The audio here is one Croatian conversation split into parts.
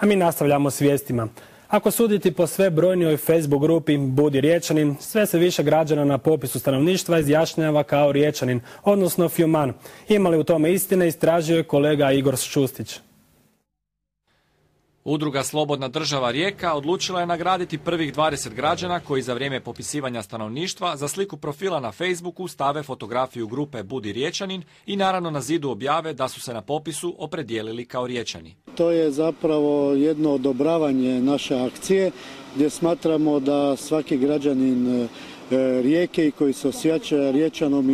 A mi nastavljamo s vijestima. Ako suditi po sve brojnijoj Facebook grupi Budi Riječanin, sve se više građana na popisu stanovništva izjašnjava kao Riječanin, odnosno Fjuman. Ima li u tome istine, istražio je kolega Igor Šustić. Udruga Slobodna država Rijeka odlučila je nagraditi prvih 20 građana koji za vrijeme popisivanja stanovništva za sliku profila na Facebooku stave fotografiju grupe Budi Riječanin i naravno na zidu objave da su se na popisu opredijelili kao Riječani. To je zapravo jedno odobravanje naše akcije gdje smatramo da svaki građanin Rijeke i koji se osjeća Riječanom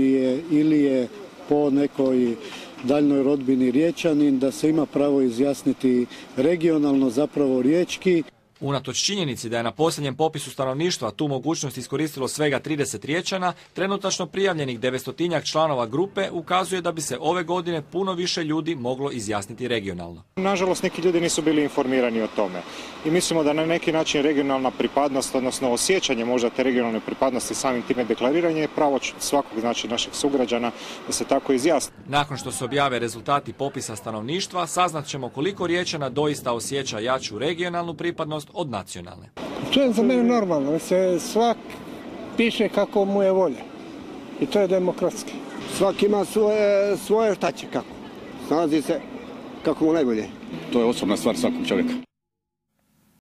ili je po nekoj daljnoj rodbini Riječanin, da se ima pravo izjasniti regionalno, zapravo riječki. Unatoč činjenici da je na posljednjem popisu stanovništva tu mogućnost iskoristilo svega 30 Riječana, trenutačno prijavljenih 900-tinjak članova grupe ukazuje da bi se ove godine puno više ljudi moglo izjasniti regionalno. Nažalost, neki ljudi nisu bili informirani o tome i mislimo da na neki način regionalna pripadnost, odnosno osjećanje možda te regionalne pripadnosti samim time deklariranje je pravo svakog naših sugrađana da se tako izjasni. Nakon što se objave rezultati popisa stanovništva, saznat ćemo koliko Riječana doista osjeća jaču regionalnu pripadnost od nacionalne. To je za mene normalno, da se svak piše kako mu je volja i to je demokratski. Svak ima svoje šta će kako, snalazi se kako mu najbolje. To je osobna stvar svakog čovjeka.